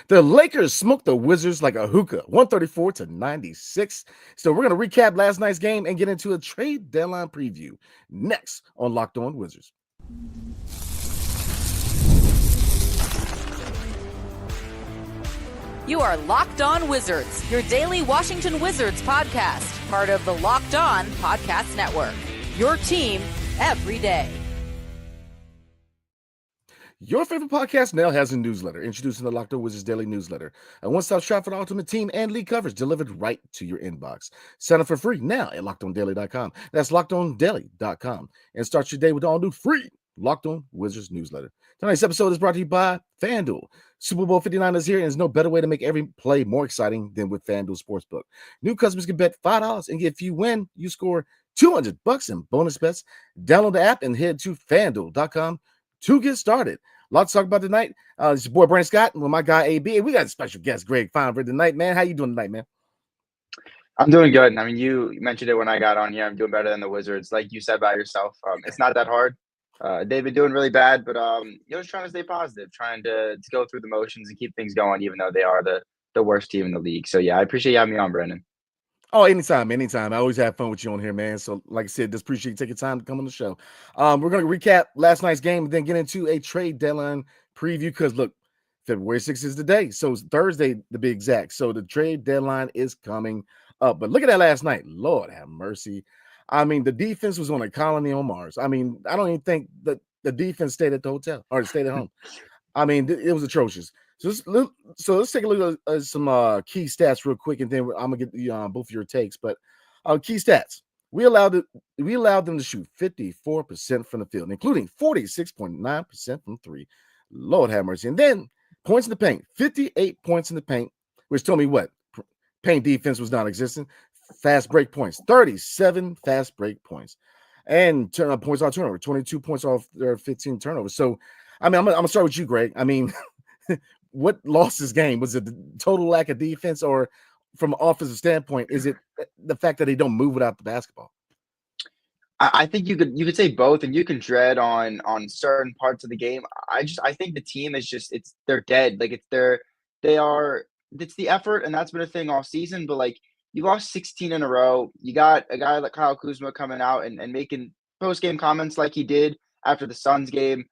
The Lakers smoked the Wizards like a hookah, 134-96. So we're going to recap last night's game and get into a trade deadline preview next on Locked On Wizards. You are Locked On Wizards, your daily Washington Wizards podcast, part of the Locked On Podcast Network. Your team every day. Your favorite podcast now has a newsletter. Introducing the Locked On Wizards Daily Newsletter, a one-stop shop for the ultimate team and league coverage delivered right to your inbox. Sign up for free now at LockedOnDaily.com. That's LockedOnDaily.com. And start your day with all new free Locked On Wizards newsletter. Tonight's episode is brought to you by FanDuel. Super Bowl 59 is here, and there's no better way to make every play more exciting than with FanDuel Sportsbook. New customers can bet $5, and if you win, you score $200 in bonus bets. Download the app and head to FanDuel.com to get started. A lot to talk about tonight. It's your boy Brandon Scott with my guy AB. And we got a special guest, Greg Finberg, tonight, man. How you doing tonight, man? I'm doing good. I mean, you mentioned it when I got on here. I'm doing better than the Wizards, like you said by yourself. It's not that hard. They've been doing really bad, but just trying to stay positive, trying to go through the motions and keep things going, even though they are the worst team in the league. So yeah, I appreciate you having me on, Brandon. Oh, anytime. I always have fun with you on here, man. So, like I said, just appreciate you taking time to come on the show. We're going to recap last night's game and then get into a trade deadline preview because, look, February 6th is the day. So, it's Thursday to be exact. So, the trade deadline is coming up. But look at that last night. Lord have mercy. I mean, the defense was on a colony on Mars. I mean, I don't even think that the defense stayed at the hotel or stayed at home. I mean, it was atrocious. So let's take a look at some key stats real quick, and then I'm gonna get both of your takes. But key stats: we allowed them to shoot 54% from the field, including 46.9% from three. Lord have mercy. And then points in the paint: 58 points in the paint, which told me what paint defense was non-existent. Fast break points: 37 fast break points, and points off turnover: 22 points off their 15 turnovers. So, I mean, I'm gonna start with you, Greg. I mean. What lost this game? Was it the total lack of defense, or from an offensive standpoint, is it the fact that they don't move without the basketball? I think you could say both, and you can dread on certain parts of the game. I think the team is just they're dead. Like it's the effort, and that's been a thing all season. But like you lost 16 in a row. You got a guy like Kyle Kuzma coming out and making post game comments like he did after the Suns game.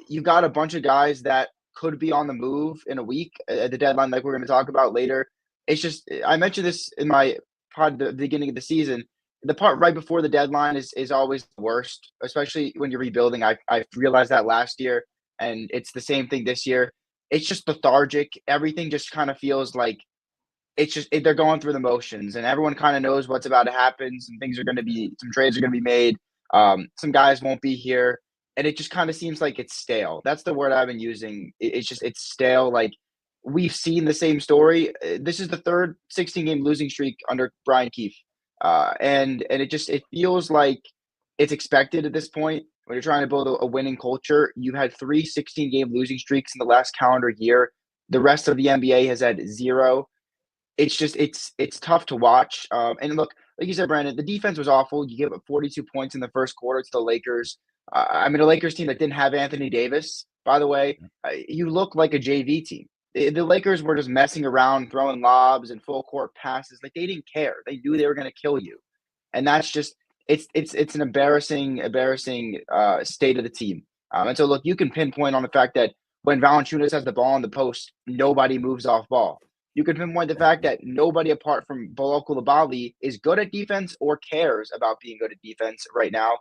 You got a bunch of guys that could be on the move in a week at the deadline, like we're going to talk about later. It's just, I mentioned this in my pod at the beginning of the season. The part right before the deadline is always the worst, especially when you're rebuilding. I realized that last year, and it's the same thing this year. It's just lethargic. Everything just kind of feels like they're going through the motions, and everyone kind of knows what's about to happen. Some trades are going to be made. Some guys won't be here. And it just kind of seems like it's stale. That's the word I've been using. It's stale. Like we've seen the same story. This is the third 16-game losing streak under Brian Keefe. And it feels like it's expected at this point. When you're trying to build a winning culture, you had 3 16-game losing streaks in the last calendar year. The rest of the NBA has had 0. It's just, it's tough to watch. And look, like you said, Brandon, the defense was awful. You gave up 42 points in the first quarter to the Lakers. I mean, a Lakers team that didn't have Anthony Davis, by the way, you look like a JV team. The Lakers were just messing around, throwing lobs and full court passes. Like they didn't care. They knew they were going to kill you. And that's just, it's an embarrassing state of the team. And so look, you can pinpoint on the fact that when Valanciunas has the ball in the post, nobody moves off ball. You can pinpoint the fact that nobody apart from Bilal Coulibaly is good at defense or cares about being good at defense right now.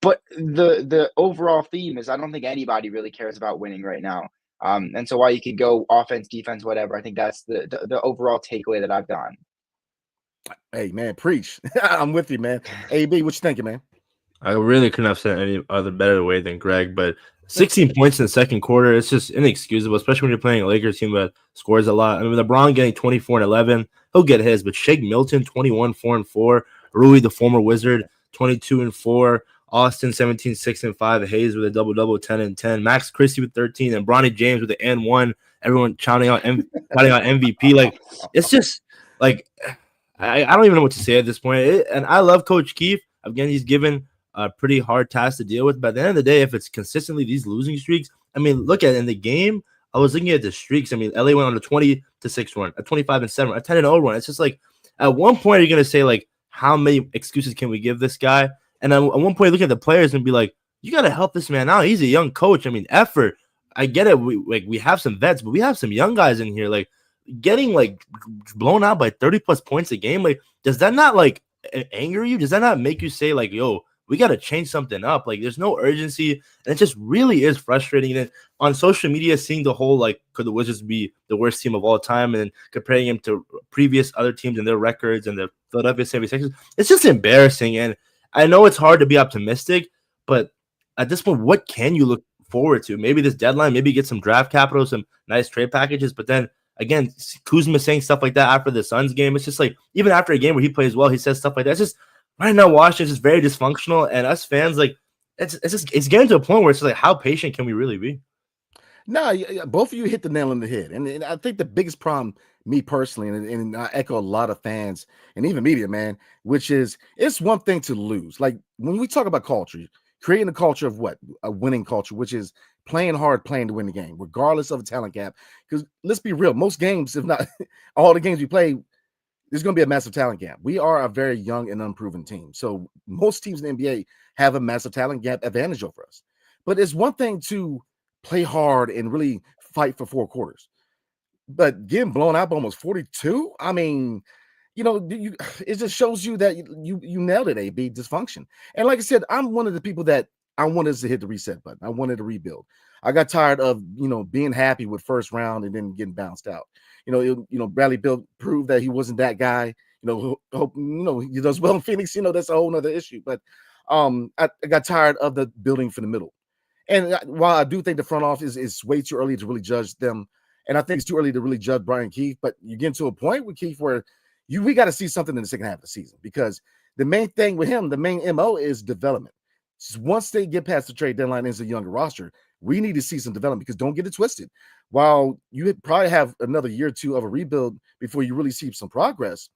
But the overall theme is I don't think anybody really cares about winning right now. And so while you could go offense, defense, whatever, I think that's the overall takeaway that I've gotten. Hey, man, preach. I'm with you, man. AB, what you thinking, man? I really couldn't have said any other better way than Greg, but 16 points in the second quarter, it's just inexcusable, especially when you're playing a Lakers team that scores a lot. I mean, LeBron getting 24 and 11, he'll get his, but Shake Milton, 21, 4 and 4, Rui, the former Wizard, 22 and 4, Austin, 17, 6 and 5, Hayes with a double-double, 10 and 10, Max Christie with 13, and Bronny James with the N1, everyone shouting out MVP. Like, it's just, like, I don't even know what to say at this point. And I love Coach Keefe. Again, he's given a pretty hard task to deal with. But at the end of the day, if it's consistently these losing streaks, I mean, look at it in the game I was looking at the streaks. I mean, LA went on a 20-6 run, a 25-7, a 10-0 run. It's just like at one point you're gonna say like, how many excuses can we give this guy? And at one point, look at the players and be like, you got to help this man out. He's a young coach. I mean, effort. I get it. We have some vets, but we have some young guys in here. Like getting like blown out by 30+ points a game. Like, does that not like anger you? Does that not make you say like, yo, we got to change something up? Like, there's no urgency, and it just really is frustrating. And on social media, seeing the whole like, could the Wizards be the worst team of all time, and comparing him to previous other teams and their records and the Philadelphia 76ers, it's just embarrassing. And I know it's hard to be optimistic, but at this point, what can you look forward to? Maybe this deadline, maybe get some draft capital, some nice trade packages. But then again, Kuzma saying stuff like that after the Suns game. It's just like, even after a game where he plays well, he says stuff like that. It's just right now, Washington's just very dysfunctional. And us fans, like, it's getting to a point where it's like, how patient can we really be? No, both of you hit the nail on the head. And I think the biggest problem, me personally, and I echo a lot of fans and even media, man, which is it's one thing to lose. Like when we talk about culture, creating a culture of what? A winning culture, which is playing hard, playing to win the game, regardless of the talent gap. Because let's be real, most games, if not all the games we play, there's going to be a massive talent gap. We are a very young and unproven team. So most teams in the NBA have a massive talent gap advantage over us. But it's one thing to play hard and really fight for 4 quarters. But getting blown out by almost 42, I mean, it just shows you that you nailed it, AB, dysfunction. And like I said, I'm one of the people that I wanted us to hit the reset button. I wanted to rebuild. I got tired of, being happy with first round and then getting bounced out. Bradley Beal proved that he wasn't that guy. Hope he does well in Phoenix. That's a whole nother issue. But I got tired of the building for the middle. And while I do think the front office is way too early to really judge them, and I think it's too early to really judge Brian Keefe, but you get to a point with Keefe where we got to see something in the second half of the season, because the main thing with him, the main MO is development. Once they get past the trade deadline as a younger roster, we need to see some development, because don't get it twisted. While you probably have another year or two of a rebuild before you really see some progress,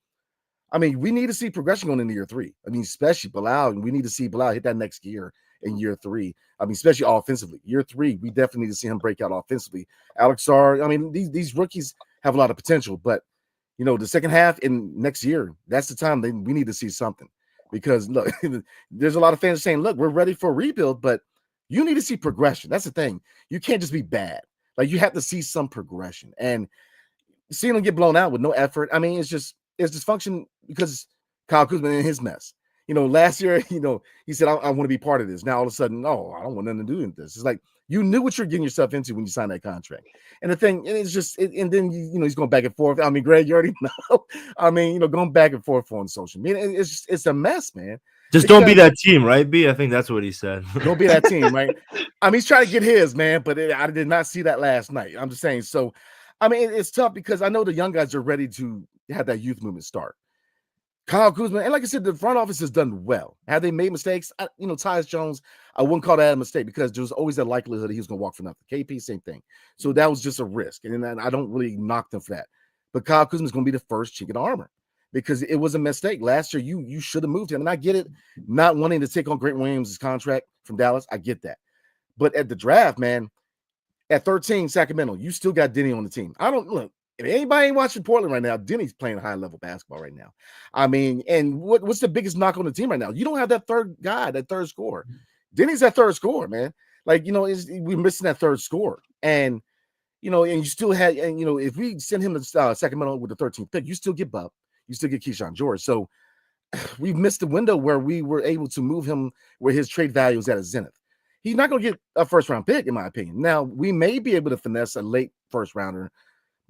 I mean, we need to see progression going into year 3. I mean, especially Bilal, and we need to see Bilal hit that next gear in year 3. I mean, especially offensively. Year 3, we definitely need to see him break out offensively. Alex Sarr, I mean, these rookies have a lot of potential, but the second half in next year, that's the time we need to see something. Because look, there's a lot of fans saying, look, we're ready for a rebuild, but you need to see progression. That's the thing. You can't just be bad. Like, you have to see some progression. And seeing them get blown out with no effort, I mean, it's dysfunction, because Kyle Kuzma in his mess. Last year, he said, I want to be part of this. Now, all of a sudden, no, I don't want nothing to do with this. It's like, you knew what you're getting yourself into when you signed that contract. And the thing, it's just, and then, he's going back and forth. I mean, Greg, you already know. I mean, going back and forth on social media. It's a mess, man. Just don't be that team, right, B? I think that's what he said. Don't be that team, right? I mean, he's trying to get his, man, but I did not see that last night. I'm just saying. So, I mean, it's tough, because I know the young guys are ready to have that youth movement start. Kyle Kuzma, and like I said, the front office has done well. Have they made mistakes? Tyus Jones, I wouldn't call that a mistake, because there was always that likelihood that he was going to walk for nothing. KP, same thing. So that was just a risk, and I don't really knock them for that. But Kyle Kuzma is going to be the first chink in the armor, because it was a mistake. Last year, you should have moved him. And I get it, not wanting to take on Grant Williams' contract from Dallas. I get that. But at the draft, man, at 13, Sacramento, you still got Denny on the team. If anybody ain't watching Portland right now, Denny's playing high-level basketball right now. I mean, and what's the biggest knock on the team right now? You don't have that third guy, that third scorer. Denny's that third scorer, man. Like, we're missing that third scorer. And, and you still had, and, if we send him to Sacramento with the 13th pick, you still get Bub. You still get Keyshawn George. So we've missed the window where we were able to move him where his trade value is at a zenith. He's not going to get a first-round pick, in my opinion. Now, we may be able to finesse a late first-rounder,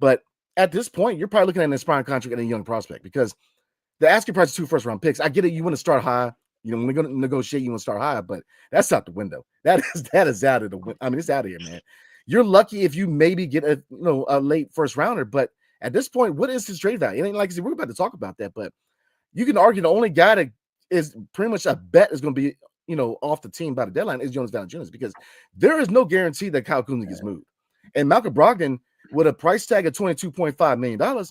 but at this point, you're probably looking at an aspiring contract and a young prospect, because the asking price is 2 first-round picks. I get it. You want to start high. When we're going to negotiate, you want to start high, but that's out the window. That is out of the window. I mean, it's out of here, man. You're lucky if you maybe get a late first-rounder, but at this point, what is his trade value? It ain't like I said, we're about to talk about that, but you can argue the only guy that is pretty much a bet is going to be off the team by the deadline is Jonas Valanciunas, because there is no guarantee that Kyle Kuzma gets moved. And Malcolm Brogdon, with a price tag of $22.5 million,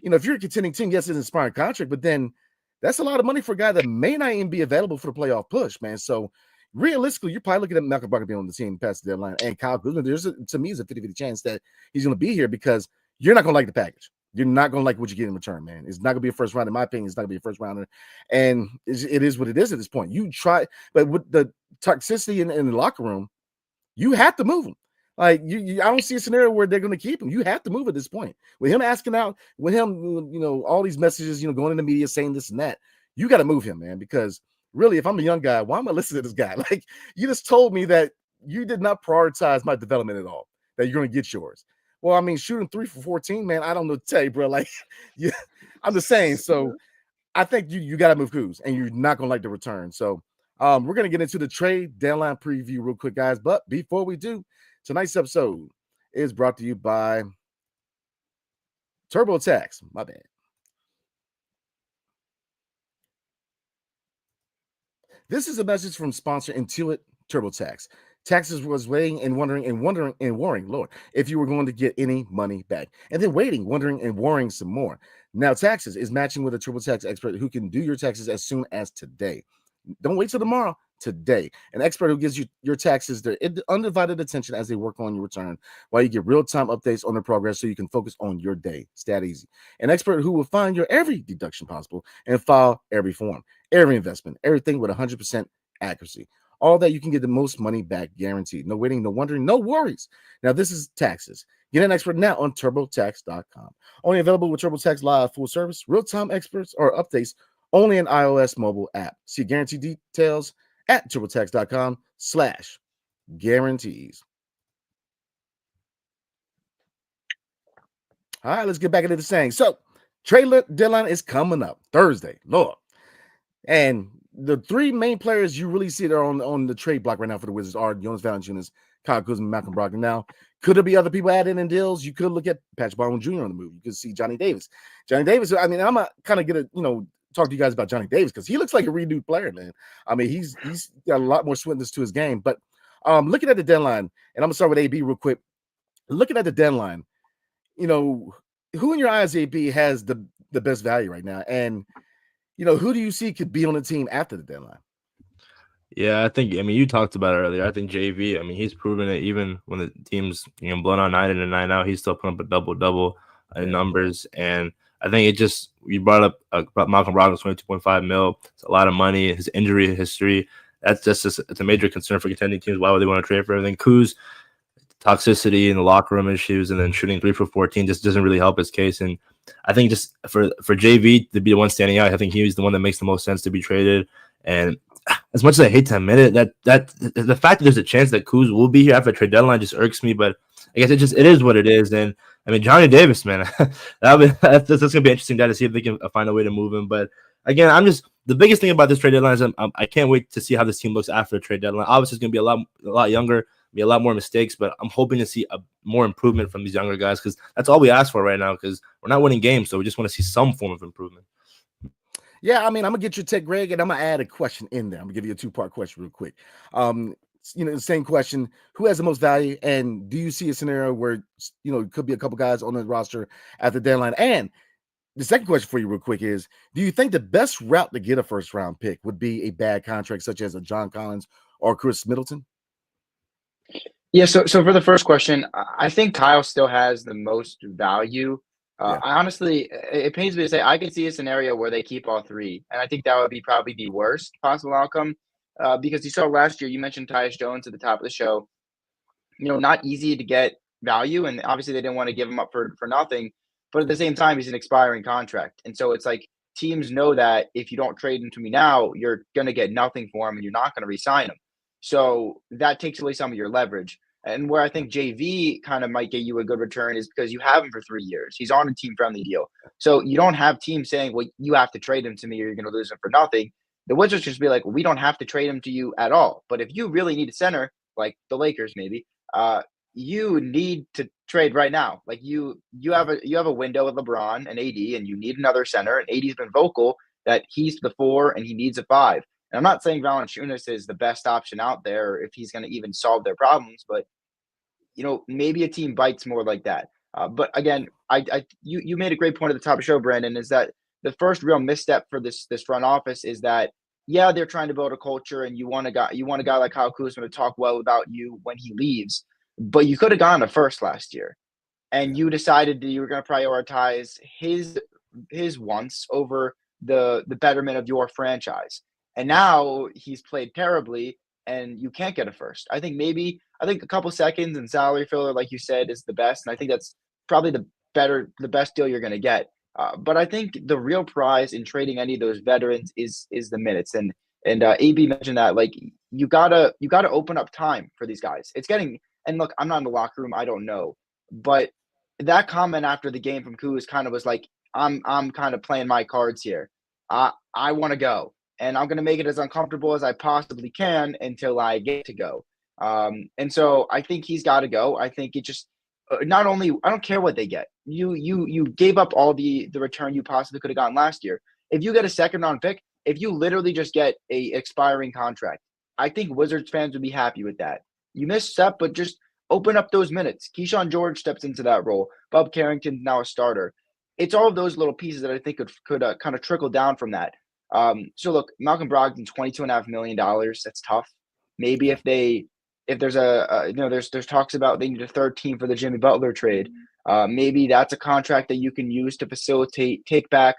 if you're a contending team, yes, it's an inspiring contract, but then that's a lot of money for a guy that may not even be available for the playoff push, man. So, realistically, you're probably looking at Malcolm Brogdon being on the team past the deadline, and Kyle Kuzma. To me, is a 50-50 chance that he's going to be here because you're not going to like the package. You're not going to like what you get in return, man. It's not going to be a first round. In my opinion, it's not going to be a first rounder. And it is what it is at this point. You try, but with the toxicity in the locker room, you have to move him. Like I don't see a scenario where they're going to keep him. You have to move at this point. With him asking out, with him, all these messages, going in the media saying this and that, you got to move him, man. Because really, if I'm a young guy, why am I listening to this guy? Like, you just told me that you did not prioritize my development at all, that you're going to get yours. Well, I mean, shooting 3 for 14, man, I don't know what to tell you, bro. Like, I'm just saying. So I think you got to move Kuz, and you're not going to like the return. So we're going to get into the trade deadline preview real quick, guys. But before we do, tonight's episode is brought to you by TurboTax. My bad. This is a message from sponsor Intuit TurboTax. Taxes was waiting and wondering and worrying, Lord, if you were going to get any money back. And then waiting, wondering, and worrying some more. Now, Taxes is matching with a TurboTax expert who can do your taxes as soon as today. Don't wait till tomorrow. Today. An expert who gives you your taxes their undivided attention as they work on your return while you get real-time updates on their progress so you can focus on your day. It's that easy. An expert who will find your every deduction possible and file every form, every investment, everything with 100% accuracy. All that you can get the most money back guaranteed. No waiting, no wondering, no worries. Now, this is Taxes. Get an expert now on TurboTax.com. Only available with TurboTax Live Full Service, real-time experts or updates only in iOS mobile app. See guarantee details at TurboTax.com/guarantees. All right, let's get back into the saying. So, trade deadline is coming up Thursday, Lord. And the three main players you really see there on the trade block right now for the Wizards are Jonas Valanciunas, Kyle Kuzma, and Malcolm Brogdon. Now, could there be other people added in deals? You could look at Patrick Baldwin Jr. on the move. You could see Johnny Davis. I mean, I'm not kind of going to, talk to you guys about Johnny Davis because he looks like a renewed player, man. I mean, he's got a lot more sweetness to his game. But looking at the deadline, and I'm going to start with AB real quick. Looking at the deadline, who in your eyes, AB, has the best value right now? And, who do you see could be on the team after the deadline? Yeah, you talked about it earlier. I think JV, he's proven it even when the team's blown out 9 in and 9 out, he's still putting up a double-double in numbers. And I think you brought up Malcolm Brogdon, 22.5 mil. It's a lot of money. His injury history, it's a major concern for contending teams. Why would they want to trade for everything? Kuz, toxicity in the locker room issues, and then shooting 3 for 14 just doesn't really help his case. And I think just for JV to be the one standing out, I think he's the one that makes the most sense to be traded. And as much as I hate to admit it, that the fact that there's a chance that Kuz will be here after the trade deadline just irks me. But I guess it is what it is. And Johnny Davis, man, that's going to be interesting to see if they can find a way to move him. But again, the biggest thing about this trade deadline is I can't wait to see how this team looks after the trade deadline. Obviously, it's going to be a lot younger, be a lot more mistakes, but I'm hoping to see more improvement from these younger guys because that's all we ask for right now because we're not winning games, so we just want to see some form of improvement. Yeah, I'm going to get your take, Greg, and I'm going to add a question in there. I'm going to give you a 2-part question real quick. The same question, who has the most value? And do you see a scenario where, it could be a couple guys on the roster at the deadline? And the second question for you real quick is, do you think the best route to get a first-round pick would be a bad contract such as a John Collins or Chris Middleton? Yeah, so for the first question, I think Kyle still has the most value. I honestly, it pains me to say, I can see a scenario where they keep all three, and I think that would be probably the worst possible outcome because you saw last year, you mentioned Tyus Jones at the top of the show, not easy to get value, and obviously they didn't want to give him up for nothing, but at the same time, he's an expiring contract, and so it's like teams know that if you don't trade him to me now, you're going to get nothing for him, and you're not going to re-sign him. So that takes away some of your leverage. And where I think JV kind of might get you a good return is because you have him for 3 years. He's on a team-friendly deal. So you don't have teams saying, well, you have to trade him to me or you're going to lose him for nothing. The Wizards just be like, well, we don't have to trade him to you at all. But if you really need a center, like the Lakers maybe, you need to trade right now. Like you have a window with LeBron and AD, and you need another center. And AD's been vocal that he's the 4 and he needs a 5. And I'm not saying Valanciunas is the best option out there if he's going to even solve their problems, but maybe a team bites more like that. But again, you made a great point at the top of the show, Brandon, is that the first real misstep for this front office is that yeah, they're trying to build a culture, and you want a guy like Kyle Kuzma to talk well about you when he leaves. But you could have gone to first last year, and you decided that you were going to prioritize his wants over the betterment of your franchise. And now he's played terribly, and you can't get a first. I think a couple seconds and salary filler, like you said, is the best, and I think that's probably the best deal you're going to get. But I think the real prize in trading any of those veterans is the minutes. And AB mentioned that, like, you gotta open up time for these guys. It's getting, and look, I'm not in the locker room, I don't know, but that comment after the game from Kuz kind of was like, I'm kind of playing my cards here. I want to go, and I'm going to make it as uncomfortable as I possibly can until I get to go. And so I think he's got to go. I think it just not only, I don't care what they get. You gave up all the return you possibly could have gotten last year. If you get a second round pick, if you literally just get a expiring contract, I think Wizards fans would be happy with that. You missed step, but just open up those minutes. Keyshawn George steps into that role. Bob Carrington's now a starter. It's all of those little pieces that I think could kind of trickle down from that. So look, Malcolm Brogdon, $22.5 million. That's tough. Maybe if there's there's talks about they need a third team for the Jimmy Butler trade. Maybe that's a contract that you can use to facilitate take back.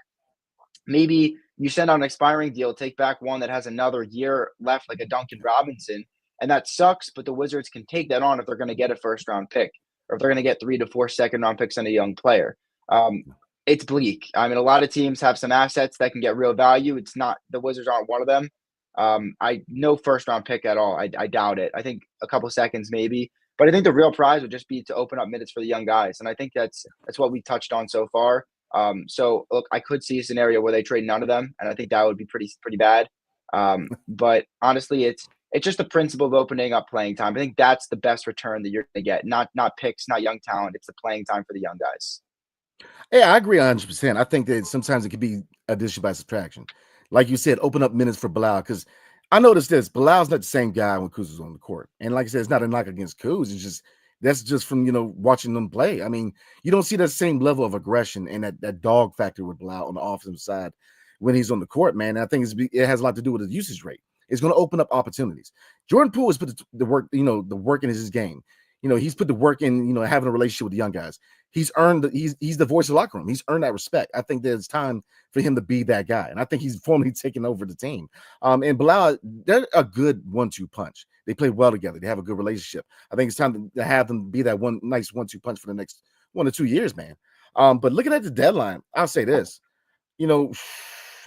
Maybe you send out an expiring deal, take back one that has another year left, like a Duncan Robinson. And that sucks, but the Wizards can take that on if they're going to get a first-round pick, or if they're going to get 3 to 4 second-round picks on a young player. It's bleak. I mean, a lot of teams have some assets that can get real value. It's not – the Wizards aren't one of them. No first-round pick at all. I doubt it. I think a couple seconds maybe. But I think the real prize would just be to open up minutes for the young guys. And I think that's what we touched on so far. So, look, I could see a scenario where they trade none of them, and I think that would be pretty bad. But honestly, it's just the principle of opening up playing time. I think that's the best return that you're going to get. Not picks, not young talent. It's the playing time for the young guys. Yeah, I agree 100%. I think that sometimes it could be addition by subtraction. Like you said, open up minutes for Bilal, because I noticed this. Bilal's not the same guy when Kuz is on the court. And like I said, it's not a knock against Kuz. It's just that's just from, watching them play. I mean, you don't see that same level of aggression and that dog factor with Bilal on the offensive side when he's on the court, man. And I think it has a lot to do with his usage rate. It's going to open up opportunities. Jordan Poole has put the work, the work in his game. He's put the work in, having a relationship with the young guys. He's earned, he's the voice of the locker room. He's earned that respect. I think that it's time for him to be that guy. And I think he's formally taken over the team. And Bilal, they're a good 1-2 punch. They play well together. They have a good relationship. I think it's time to have them be that one nice 1-2 punch for the next 1 to 2 years, man. But looking at the deadline, I'll say this,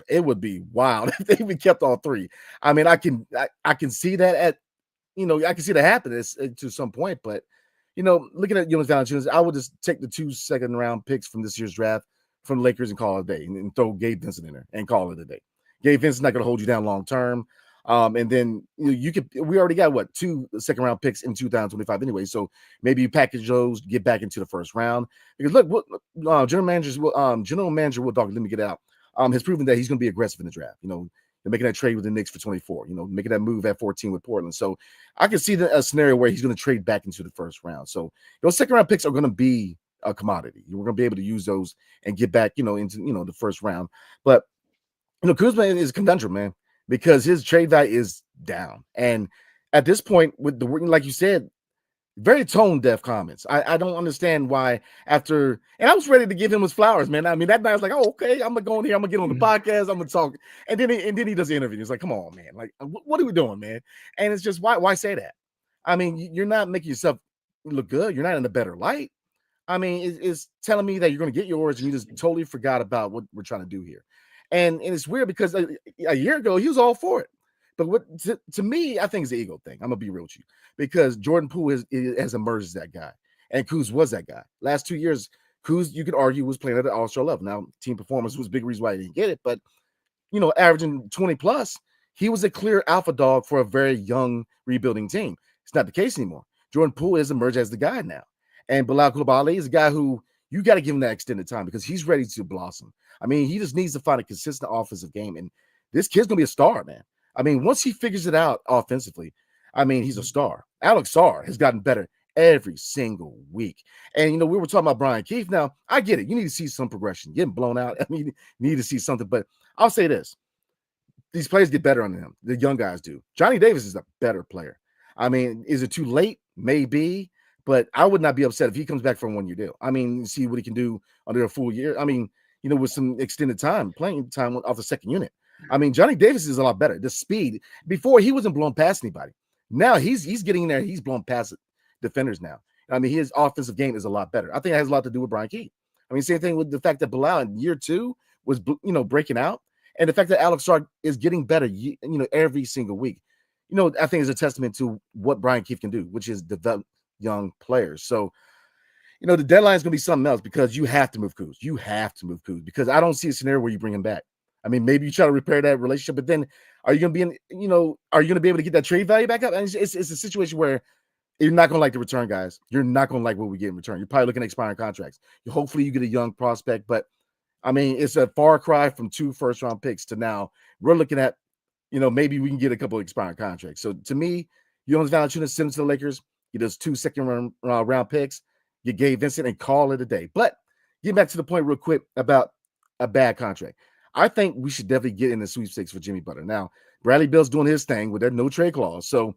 it would be wild if they even kept all three. I mean, I can see that I can see that happening to some point, but looking at Jonas Valanciunas, I would just take the 2 second-round picks from this year's draft from the Lakers and call it a day, and throw Gabe Vincent in there and call it a day. Gabe Vincent's not going to hold you down long term, and then we already got 2 second-round picks in 2025 anyway, so maybe you package those, get back into the first round. Because look, general manager Will Dog, let me get out. Has proven that he's going to be aggressive in the draft. They're making that trade with the Knicks for 24, making that move at 14 with Portland. So I can see a scenario where he's going to trade back into the first round. So those second round picks are going to be a commodity. We're going to be able to use those and get back, into, the first round. But, Kuzma is a conundrum, man, because his trade value is down. And at this point, with the working, like you said, very tone deaf comments. I don't understand why and I was ready to give him his flowers, man. I mean, that night I was like, oh, okay, I'm gonna go in here, I'm gonna get on the podcast, I'm gonna talk. And then he does the interview. He's like, come on, man. Like, what are we doing, man? And it's just why say that? I mean, you're not making yourself look good, you're not in a better light. I mean, it's telling me that you're gonna get yours and you just totally forgot about what we're trying to do here. And it's weird because a year ago he was all for it. But what to me, I think it's the ego thing. I'm gonna be real with you, because Jordan Poole has emerged as that guy, and Kuz was that guy. Last 2 years, Kuz, you could argue, was playing at an all-star level. Now, team performance was a big reason why he didn't get it, but averaging 20 plus, he was a clear alpha dog for a very young rebuilding team. It's not the case anymore. Jordan Poole has emerged as the guy now, and Bilal Coulibaly is a guy who you got to give him that extended time because he's ready to blossom. I mean, he just needs to find a consistent offensive game, and this kid's gonna be a star, man. I mean, once he figures it out offensively, I mean, he's a star. Alex Sarr has gotten better every single week. And, we were talking about Brian Keefe. Now, I get it. You need to see some progression. Getting blown out, I mean, you need to see something. But I'll say this. these players get better on them. The young guys do. Johnny Davis is a better player. I mean, is it too late? Maybe, but I would not be upset if he comes back for a 1-year deal. I mean, see what he can do under a full year. I mean, with some extended playing time off the second unit. I mean, Johnny Davis is a lot better. The speed, before he wasn't blowing past anybody. Now he's getting in there. He's blowing past defenders now. I mean, his offensive game is a lot better. I think it has a lot to do with Brian Keith. I mean, same thing with the fact that Bilal in year 2 was, breaking out. And the fact that Alex Stark is getting better, every single week, I think is a testament to what Brian Keith can do, which is develop young players. So, the deadline is going to be something else because you have to move Kuz. You have to move Kuz because I don't see a scenario where you bring him back. I mean, maybe you try to repair that relationship, but then are you going to be are you going to be able to get that trade value back up? And it's a situation where you're not going to like the return, guys. You're not going to like what we get in return. You're probably looking at expiring contracts. Hopefully you get a young prospect, but I mean, it's a far cry from 2 first-round picks to now we're looking at, maybe we can get a couple of expiring contracts. So to me, Jonas Valanciunas send to the Lakers. He does 2 second-round picks. You Gabe Vincent and call it a day. But get back to the point real quick about a bad contract. I think we should definitely get in the sweepstakes for Jimmy Butler. Now, Bradley Beal's doing his thing with that no trade clause. So,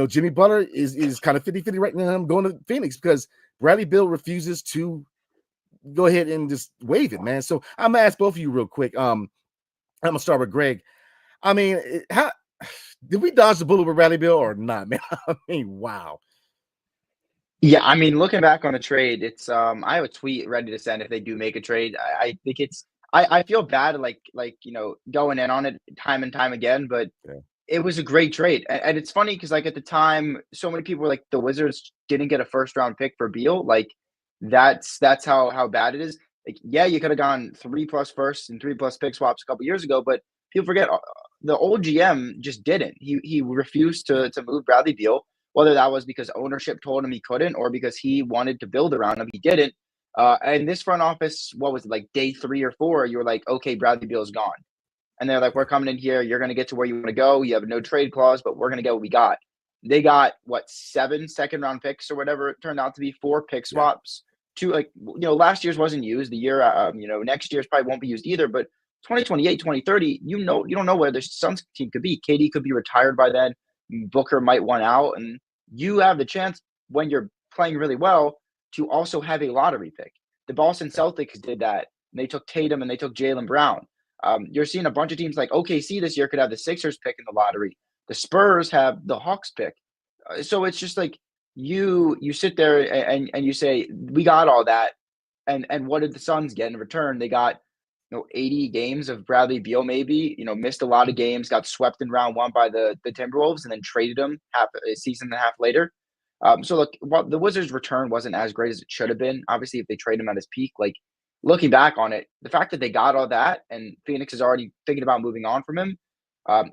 Jimmy Butler is kind of 50-50 right now. I'm going to Phoenix because Bradley Beal refuses to go ahead and just waive it, man. So I'm going to ask both of you real quick. I'm going to start with Greg. I mean, how did we dodge the bullet with Bradley Beal or not, man? I mean, wow. Yeah, I mean, looking back on the trade, it's I have a tweet ready to send if they do make a trade. I think it's I feel bad like going in on it time and time again, but it was a great trade. And it's funny because like at the time, so many people were like the Wizards didn't get a first-round pick for Beal. Like that's how bad it is. Like, yeah, you could have gone 3+ firsts and 3+ pick swaps a couple years ago, but people forget the old GM just didn't. He refused to move Bradley Beal. Whether that was because ownership told him he couldn't or because he wanted to build around him, he didn't. And this front office, what was it, like day 3 or 4, you were like, okay, Bradley Beal's gone. And they're like, we're coming in here. You're going to get to where you want to go. You have no trade clause, but we're going to get what we got. They got, 7 second-round picks or whatever it turned out to be, 4 pick swaps. 2, last year's wasn't used. The year, next year's probably won't be used either. But 2028, 2030, you don't know where the Suns team could be. KD could be retired by then. Booker might want out, and you have the chance when you're playing really well to also have a lottery pick. The Boston Celtics did that. They took Tatum and they took Jaylen Brown. You're seeing a bunch of teams like OKC this year could have the Sixers pick in the lottery. The Spurs have the Hawks pick. So it's just like you sit there and you say, we got all that. And what did the Suns get in return? They got 80 games of Bradley Beal, maybe, missed a lot of games, got swept in round 1 by the Timberwolves and then traded him a season and a half later. So look, while the Wizards' return wasn't as great as it should have been, obviously, if they trade him at his peak, like looking back on it, the fact that they got all that and Phoenix is already thinking about moving on from him,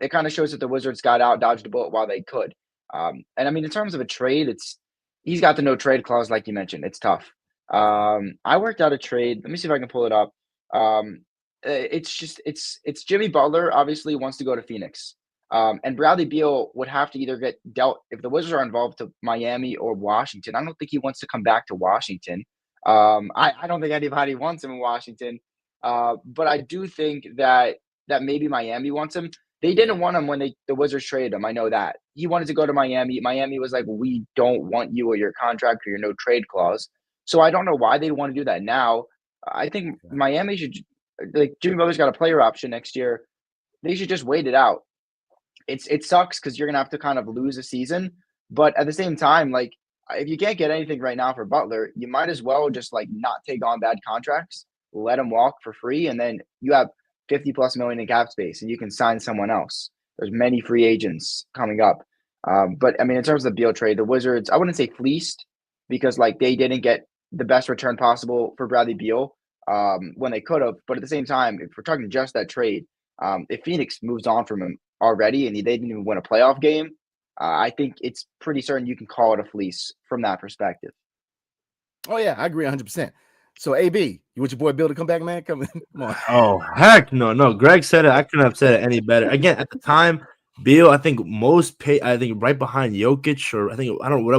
it kind of shows that the Wizards got out, dodged a bullet while they could. And I mean, in terms of a trade, he's got the no trade clause, like you mentioned. It's tough. I worked out a trade. Let me see if I can pull it up. It's Jimmy Butler obviously wants to go to Phoenix. And Bradley Beal would have to either get dealt if the Wizards are involved to Miami or Washington. I don't think he wants to come back to Washington. I don't think anybody wants him in Washington. But I do think that maybe Miami wants him. They didn't want him when the Wizards traded him. I know that. He wanted to go to Miami. Miami was like, we don't want you or your contract or your no trade clause. So I don't know why they want to do that now. I think Miami should, like, Jimmy Butler's got a player option next year. They should just wait it out. It sucks because you're going to have to kind of lose a season. But at the same time, like, if you can't get anything right now for Butler, you might as well just, like, not take on bad contracts, let him walk for free, and then you have $50+ million in cap space, and you can sign someone else. There's many free agents coming up. But, I mean, in terms of the Beal trade, the Wizards, I wouldn't say fleeced because, like, they didn't get the best return possible for Bradley Beal when they could have. But at the same time, if we're talking just that trade, if Phoenix moves on from him already and they didn't even win a playoff game, I think it's pretty certain you can call it a fleece from that perspective. Oh, yeah, I agree 100%. So, AB, you want your boy Bill to come back, man? Come on. Oh, heck no. Greg said it. I couldn't have said it any better. Again, at the time, Beal, I think right behind Jokic, or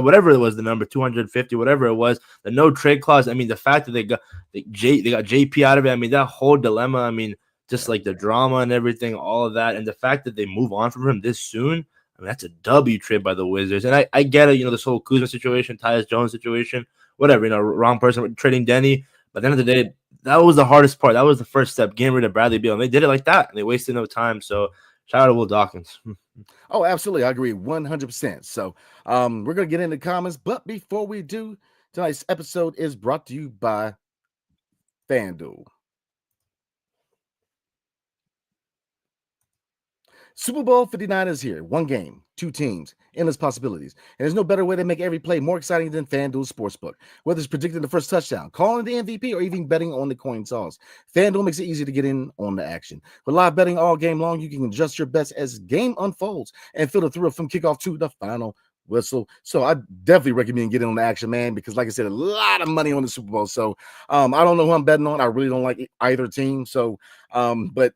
whatever it was, the number 250, whatever it was, the no trade clause. I mean, the fact that they got JP out of it. I mean, that whole dilemma. I mean, just like the drama and everything, all of that, and the fact that they move on from him this soon. I mean, that's a W trade by the Wizards. And I get it, this whole Kuzma situation, Tyus Jones situation, whatever, wrong person trading Denny. But at the end of the day, that was the hardest part. That was the first step, getting rid of Bradley Beal. And they did it like that, and they wasted no time. So shout out to Will Dawkins. Oh, absolutely. I agree 100%. So we're going to get into comments. But before we do, tonight's episode is brought to you by FanDuel. Super Bowl 59 is here. One game, two teams, endless possibilities. And there's no better way to make every play more exciting than FanDuel Sportsbook. Whether it's predicting the first touchdown, calling the MVP, or even betting on the coin toss, FanDuel makes it easy to get in on the action. With live betting all game long, you can adjust your bets as game unfolds and feel the thrill from kickoff to the final whistle. So I definitely recommend getting on the action, man, because like I said, a lot of money on the Super Bowl. So I don't know who I'm betting on. I really don't like either team. So, but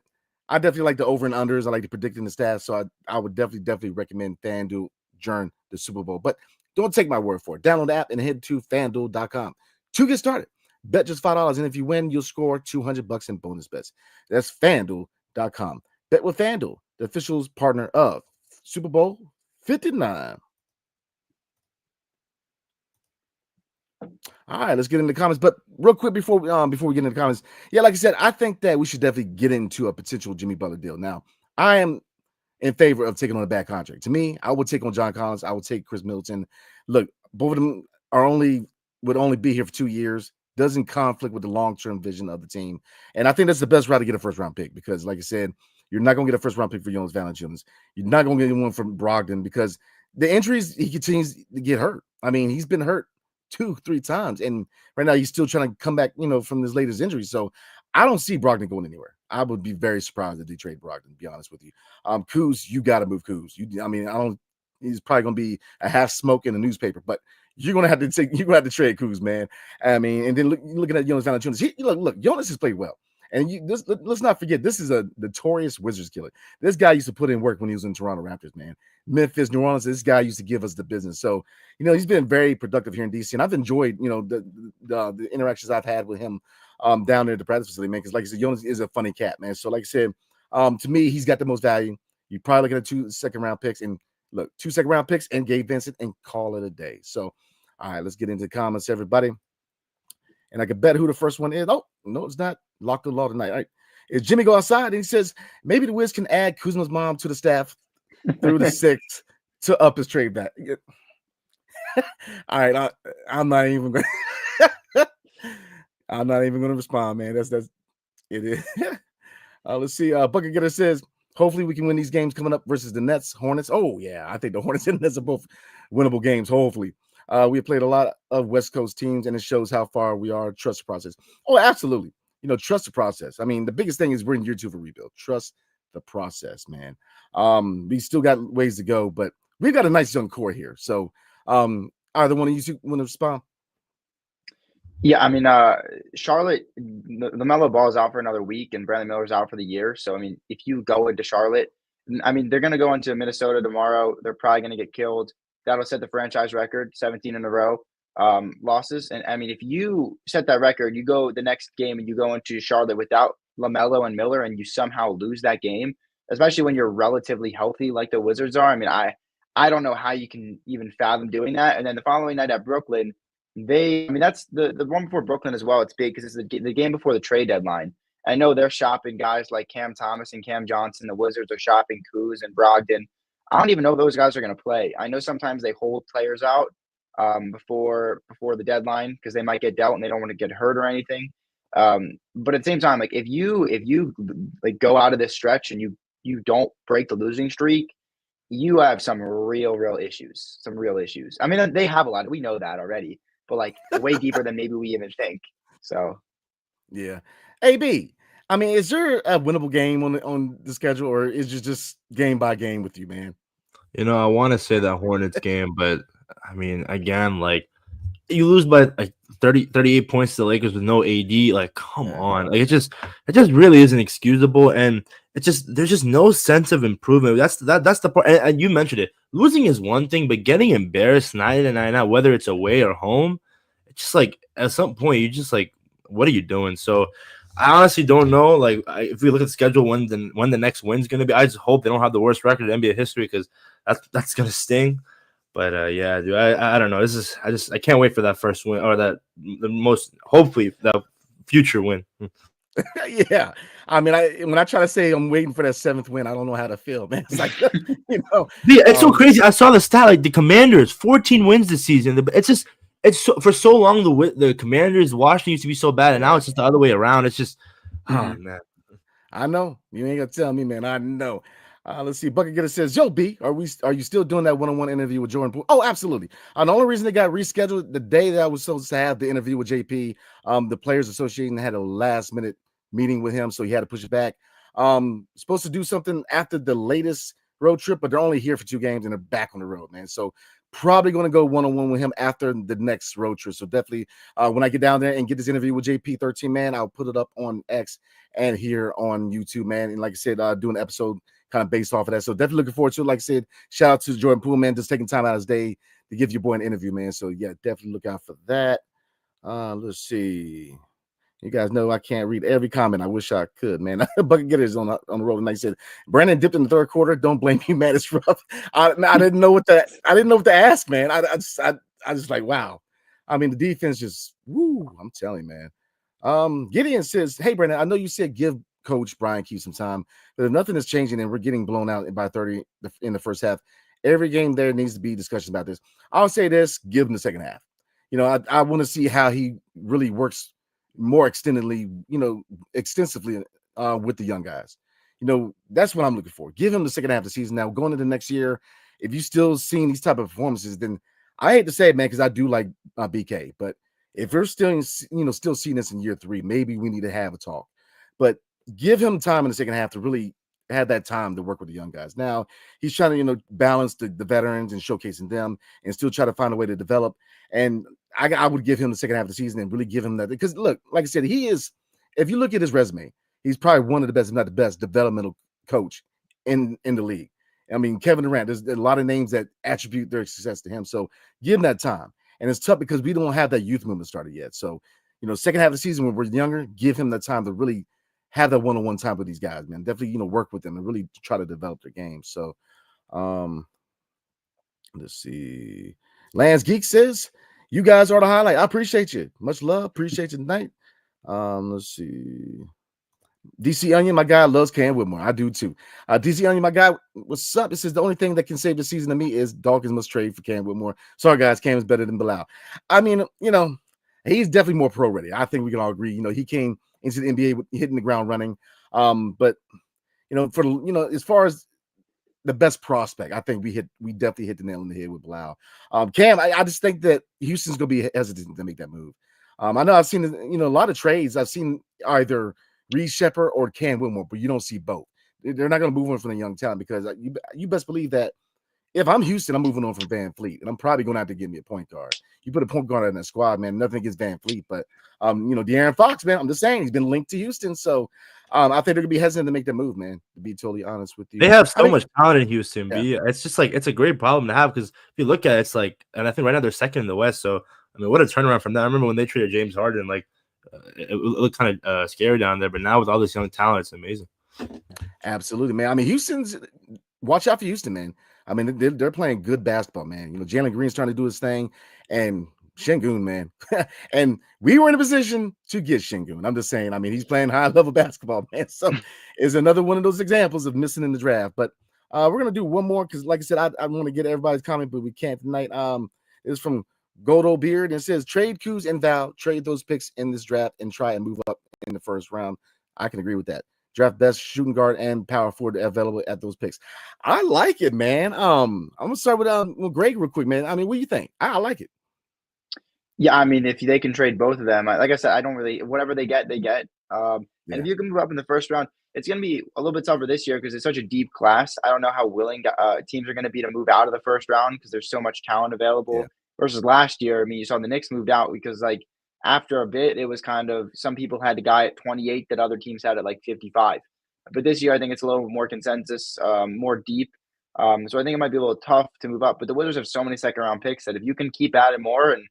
I definitely like the over and unders. I like the predicting the stats. So I would definitely recommend FanDuel during the Super Bowl. But don't take my word for it. Download the app and head to FanDuel.com to get started. Bet just $5, and if you win, you'll score $200 in bonus bets. That's FanDuel.com. Bet with FanDuel, the official partner of Super Bowl 59. All right, let's get into the comments. But real quick before we get into the comments, yeah, like I said, I think that we should definitely get into a potential Jimmy Butler deal. Now, I am in favor of taking on a bad contract. To me, I would take on John Collins. I would take Chris Middleton. Look, both of them would only be here for 2 years. Doesn't conflict with the long-term vision of the team. And I think that's the best route to get a first-round pick because, like I said, you're not going to get a first-round pick for Jonas Valanciunas. You're not going to get one from Brogdon because the injuries, he continues to get hurt. I mean, he's been hurt 2-3 times, and right now he's still trying to come back, from his latest injury. So I don't see Brogdon going anywhere. I would be very surprised if they trade Brogdon, to be honest with you. Kuz, you got to move Kuz. He's probably going to be a half smoke in the newspaper, but you're going to have to trade Kuz, man. I mean, and then looking at Jonas Valanciunas, look, Jonas has played well. And let's not forget, this is a notorious Wizards killer. This guy used to put in work when he was in Toronto Raptors, man. Memphis, New Orleans, this guy used to give us the business. So, he's been very productive here in DC. And I've enjoyed, the interactions I've had with him down there at the practice facility, man. Because like I said, Jonas is a funny cat, man. So like I said, to me, he's got the most value. You're probably looking at 2 second-round picks. And look, 2 second-round picks and Gabe Vincent and call it a day. So, all right, let's get into the comments, everybody. And I can bet who the first one is. Oh, no, it's not. Lock the law tonight. All right. Is Jimmy go outside? And he says, maybe the Wiz can add Kuzma's mom to the staff through the 6th to up his trade back. All right. I'm not even going to respond, man. That's it is. Let's see. Bucket Getter says, hopefully we can win these games coming up versus the Nets, Hornets. Oh, yeah. I think the Hornets and Nets are both winnable games, hopefully. We have played a lot of West Coast teams, and it shows how far we are. Trust the process. Oh, absolutely. Trust the process. I mean, the biggest thing is we're in year 2 for rebuild. Trust the process, man. We still got ways to go, but we've got a nice young core here. So, either one of you two want to respond? Yeah, I mean, Charlotte, the LaMelo Ball is out for another week, and Brandon Miller's out for the year. So, I mean, if you go into Charlotte, I mean, they're going to go into Minnesota tomorrow. They're probably going to get killed. That'll set the franchise record, 17 in a row losses. And I mean, if you set that record, you go the next game and you go into Charlotte without LaMelo and Miller, and you somehow lose that game, especially when you're relatively healthy like the Wizards are. I mean, I don't know how you can even fathom doing that. And then the following night at Brooklyn, that's the one before Brooklyn as well. It's big because it's the game before the trade deadline. I know they're shopping guys like Cam Thomas and Cam Johnson. The Wizards are shopping Kuz and Brogdon. I don't even know if those guys are going to play. I know sometimes they hold players out before the deadline because they might get dealt and they don't want to get hurt or anything. But at the same time, like if you like go out of this stretch and you don't break the losing streak, you have some real issues. Some real issues. I mean, they have a lot. We know that already, but like way deeper than maybe we even think. So, yeah. AB, I mean, is there a winnable game on the schedule, or is it just game by game with you, man? I want to say that Hornets game, but I mean, again, like you lose by like 38 points to the Lakers with no AD. Like, come on, like it just really isn't excusable, and there's just no sense of improvement. That's the part. And you mentioned it. Losing is one thing, but getting embarrassed night in and night out, whether it's away or home, it's just like at some point you just like, what are you doing? So I honestly don't know. Like, if we look at the schedule, when the next win's going to be, I just hope they don't have the worst record in NBA history because that's going to sting. But yeah, dude, I don't know. I can't wait for that first win or hopefully that future win. Yeah. I mean, when I try to say I'm waiting for that 7th win, I don't know how to feel, man. It's like, Yeah, it's so crazy. I saw the stat, like the Commanders, 14 wins this season. For so long the Commanders, Washington used to be so bad, and now it's just the other way around. It's just, oh man. I know. You ain't gonna tell me, man. I know. Let's see. Bucket Getter says, "Yo, B, are you still doing that one-on-one interview with Jordan Poole?" Oh, absolutely. The only reason it got rescheduled the day that I was supposed to have the interview with JP, the Players Association had a last-minute meeting with him, so he had to push it back. Supposed to do something after the latest road trip, but they're only here for 2 games and they're back on the road, man. So probably going to go one-on-one with him after the next road trip. So definitely when I get down there and get this interview with JP13, man, I'll put it up on X and here on YouTube, man. And like I said, do an episode kind of based off of that. So definitely looking forward to it. Like I said, shout out to Jordan Poole, man, just taking time out of his day to give your boy an interview, man. So yeah, definitely look out for that. Let's see. You guys know I can't read every comment. I wish I could, man. Bucket Getters on the road, and I said Brandon dipped in the 3rd quarter. Don't blame me, man. It's rough. I didn't know what to ask, man. I just like, wow. I mean, the defense just woo. I'm telling you, man. Gideon says, "Hey, Brandon, I know you said give Coach Brian Key some time, but if nothing is changing and we're getting blown out by 30 in the first half, every game there needs to be discussions about this. I'll say this: give him the second half. You know, I want to see how he really works." More extensively with the young guys. You know, that's what I'm looking for. Give him the second half of the season. Now, going into next year, if you still seeing these type of performances, then I hate to say it, man, because I do like BK. But if you're still, still seeing this in year 3, maybe we need to have a talk. But give him time in the second half to really have that time to work with the young guys. Now, he's trying to, balance the veterans and showcasing them and still try to find a way to develop. And I would give him the second half of the season and really give him that. Because, look, like I said, he is, if you look at his resume, he's probably one of the best, if not the best, developmental coach in the league. I mean, Kevin Durant, there's a lot of names that attribute their success to him. So give him that time. And it's tough because we don't have that youth movement started yet. So, second half of the season when we're younger, give him the time to really have that one-on-one time with these guys, man. Definitely, work with them and really try to develop their game. So, let's see. Lance Geek says, "You guys are the highlight. I appreciate you. Much love. Appreciate you tonight." Let's see. DC Onion, my guy, loves Cam Whitmore. I do too. DC Onion, my guy, what's up? It says the only thing that can save the season to me is Dawkins must trade for Cam Whitmore. Sorry, guys, Cam is better than Bilal. I mean, he's definitely more pro ready. I think we can all agree. He came into the NBA hitting the ground running. But as far as the best prospect, I think we definitely hit the nail on the head with Bilal. Cam, I just think that Houston's gonna be hesitant to make that move. I know I've seen a lot of trades. I've seen either Reed Shepherd or Cam Whitmore, but you don't see both. They're not gonna move on from the young talent because you best believe that if I'm Houston, I'm moving on from Van Fleet, and I'm probably going to have to give me a point guard. You put a point guard in that squad, man. Nothing against Van Fleet, but De'Aaron Fox, man. I'm just saying he's been linked to Houston, so I think they're gonna be hesitant to make that move, man. To be totally honest with you, they have so much talent in Houston. Yeah. B. It's just like it's a great problem to have because if you look at it, it's like, and I think right now they're second in the West. So I mean, what a turnaround from that. I remember when they traded James Harden, like it looked kind of scary down there, but now with all this young talent, it's amazing. Absolutely, man. I mean, watch out for Houston, man. I mean, they're playing good basketball, man. Jalen Green's trying to do his thing, and Şengün, man. And we were in a position to get Şengün. I'm just saying, I mean, he's playing high-level basketball, man. So it's another one of those examples of missing in the draft. But we're going to do one more because, like I said, I want to get everybody's comment, but we can't tonight. It's from Goldo Beard, and it says, trade Kuz and Val, trade those picks in this draft and try and move up in the first round. I can agree with that. Draft best shooting guard and power forward available at those picks. I like it, man. I'm gonna start with Greg real quick, man. I mean, what do you think? I like it. Yeah, I mean, if they can trade both of them, like I said, I don't really whatever they get, they get. And if you can move up in the first round, it's going to be a little bit tougher this year because it's such a deep class. I don't know how willing teams are going to be to move out of the first round because there's so much talent available versus last year. I mean, you saw the Knicks moved out because after a bit, it was kind of some people had the guy at 28 that other teams had at 55. But this year, I think it's a little more consensus, more deep. So I think it might be a little tough to move up. But the Wizards have so many second round picks that if you can keep adding more and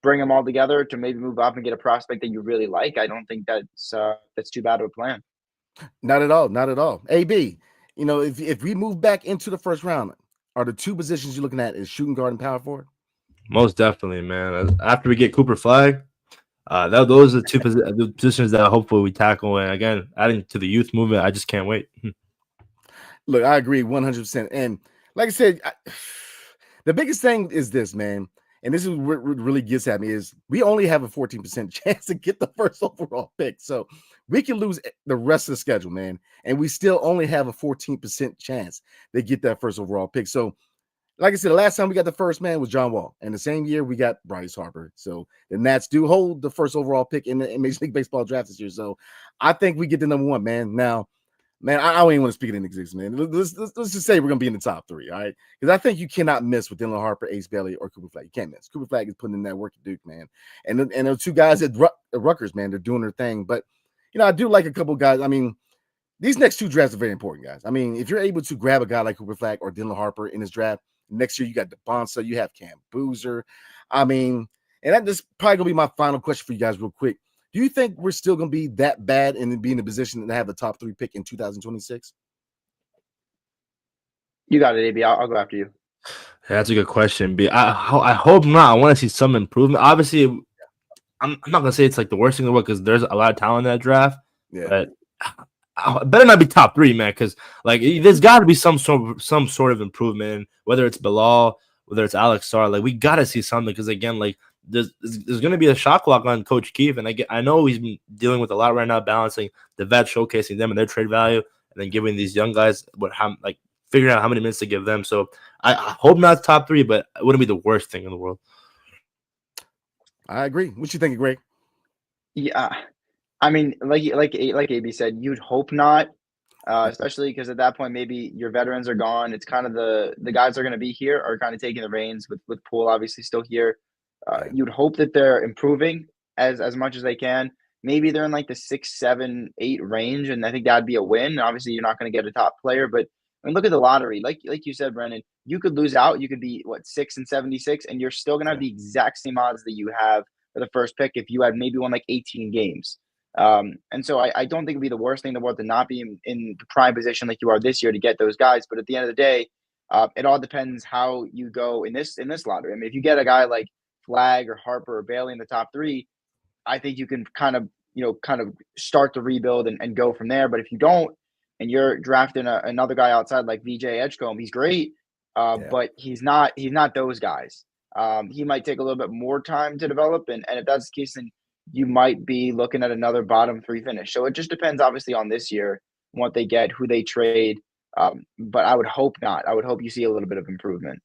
bring them all together to maybe move up and get a prospect that you really like, I don't think that's too bad of a plan. Not at all. Not at all. AB, if we move back into the first round, are the two positions you're looking at is shooting guard and power forward? Most definitely, man. After we get Cooper Flag, those are the positions that hopefully we tackle. And again, adding to the youth movement, I just can't wait. Look, I agree 100%. And like I said, the biggest thing is this, man. And this is what really gets at me is we only have a 14% chance to get the first overall pick. So we can lose the rest of the schedule, man. And we still only have a 14% chance to get that first overall pick. So like I said, the last time we got the first man was John Wall. And the same year we got Bryce Harper. So the Nats do hold the first overall pick in the Major League Baseball draft this year. So I think we get the number one, man. Now, man, I don't even want to speak it into existence, man. Let's just say we're going to be in the top three, all right? Because I think you cannot miss with Dylan Harper, Ace Bailey, or Cooper Flag. You can't miss. Cooper Flag is putting in that work at Duke, man. And those two guys at Rutgers, man, they're doing their thing. But, I do like a couple guys. I mean, these next two drafts are very important, guys. I mean, if you're able to grab a guy like Cooper Flag or Dylan Harper in this draft, next year you got DeBonsa, you have Cam Boozer. I mean, and that's probably going to be my final question for you guys real quick. Do you think we're still going to be that bad and be in a position to have the top 3 pick in 2026? You got it, AB. I'll go after you. Yeah, that's a good question, B. I hope not. I want to see some improvement. Obviously, I'm not gonna say it's like the worst thing in the world because there's a lot of talent in that draft. Yeah. But I better not be top 3, man, because like there's got to be some sort of improvement, whether it's Bilal, whether it's Alex Sarr. Like we got to see something because again, like there's going to be a shot clock on Coach Keefe, and I know he's been dealing with a lot right now, balancing the vets, showcasing them and their trade value, and then giving these young guys figuring out how many minutes to give them. So I hope not top 3, but it wouldn't be the worst thing in the world. I agree. What you think, Greg? Yeah, I mean, like AB said, you'd hope not, especially because at that point maybe your veterans are gone. It's kind of the guys that are going to be here are kind of taking the reins with Poole obviously still here. You'd hope that they're improving as much as they can. Maybe they're in like the 6, 7, 8 range, and I think that'd be a win. Obviously, you're not going to get a top player, but I mean, look at the lottery. Like you said, Brandon, you could lose out. You could be 6 and 76, and you're still going to have the exact same odds that you have for the first pick if you had maybe won like 18 games. And so I don't think it'd be the worst thing in the world to not be in the prime position like you are this year to get those guys. But at the end of the day, it all depends how you go in this lottery. I mean, if you get a guy like Flag or Harper or Bailey in the top 3, I think you can kind of start the rebuild and go from there. But if you don't, and you're drafting another guy outside like VJ Edgecombe, he's great, but he's not those guys. He might take a little bit more time to develop, and if that's the case, then you might be looking at another bottom 3 finish. So it just depends, obviously, on this year, what they get, who they trade. But I would hope not. I would hope you see a little bit of improvement.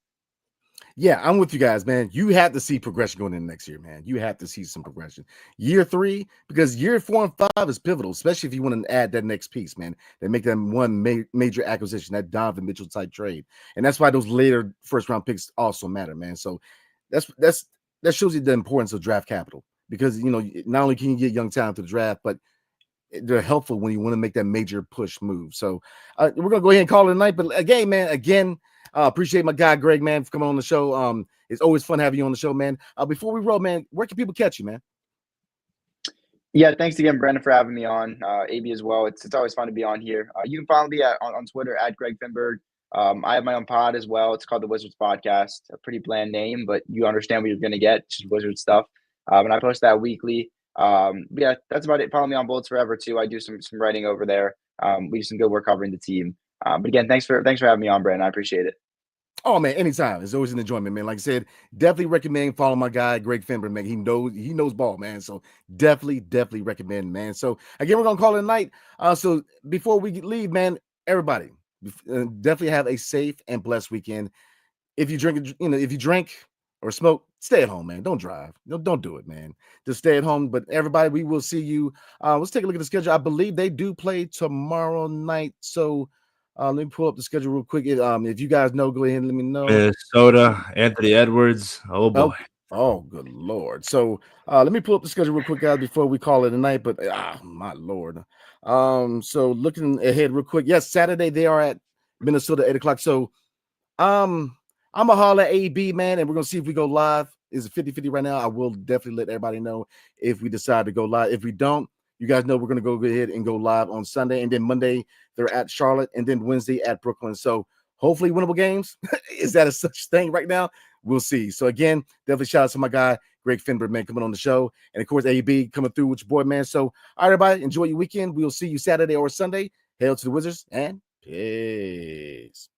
Yeah, I'm with you guys, man. You have to see progression going in next year, man. You have to see some progression. Year 3, because year 4 and 5 is pivotal, especially if you want to add that next piece, man. They make them one major acquisition, that Donovan Mitchell type trade, and that's why those later first round picks also matter, man. So that shows you the importance of draft capital, because not only can you get young talent to the draft, but they're helpful when you want to make that major push move. So we're gonna go ahead and call it a night. But again. Appreciate my guy Greg, man, for coming on the show. It's always fun having you on the show, man. Before we roll, man, where can people catch you, man? Yeah, thanks again, Brandon, for having me on. AB as well. It's always fun to be on here. You can follow me on Twitter at Greg Finberg. I have my own pod as well. It's called the Wizards Podcast. A pretty bland name, but you understand what you're going to get. It's just Wizard stuff. And I post that weekly. Yeah, that's about it. Follow me on Bullets Forever too. I do some writing over there. We do some good work covering the team. But again, thanks for having me on, Brandon. I appreciate it. Oh man, anytime. It's always an enjoyment, man. Like I said, definitely recommend follow my guy Greg Finberg, man. He knows ball, man. So definitely recommend, man. So again, we're gonna call it a night. So before we leave, man, everybody definitely have a safe and blessed weekend. If you drink or smoke, stay at home, man. Don't drive. Don't do it, man. Just stay at home. But everybody, we will see you. Let's take a look at the schedule. I believe they do play tomorrow night. So let me pull up the schedule real quick. If you guys know, go ahead and let me know. Minnesota, Anthony Edwards. Oh boy. Oh, good Lord. So let me pull up the schedule real quick, guys, before we call it a night. But my Lord. So looking ahead real quick. Yes, Saturday they are at Minnesota 8:00. So I'm a holler at AB, man, and we're gonna see if we go live. is 50-50 right now. I will definitely let everybody know if we decide to go live. If we don't, you guys know we're going to go ahead and go live on Sunday. And then Monday, they're at Charlotte. And then Wednesday at Brooklyn. So hopefully winnable games. Is that a such thing right now? We'll see. So again, definitely shout out to my guy, Greg Finberg, man, coming on the show. And of course, AB coming through with your boy, man. So all right, everybody, enjoy your weekend. We'll see you Saturday or Sunday. Hail to the Wizards and peace.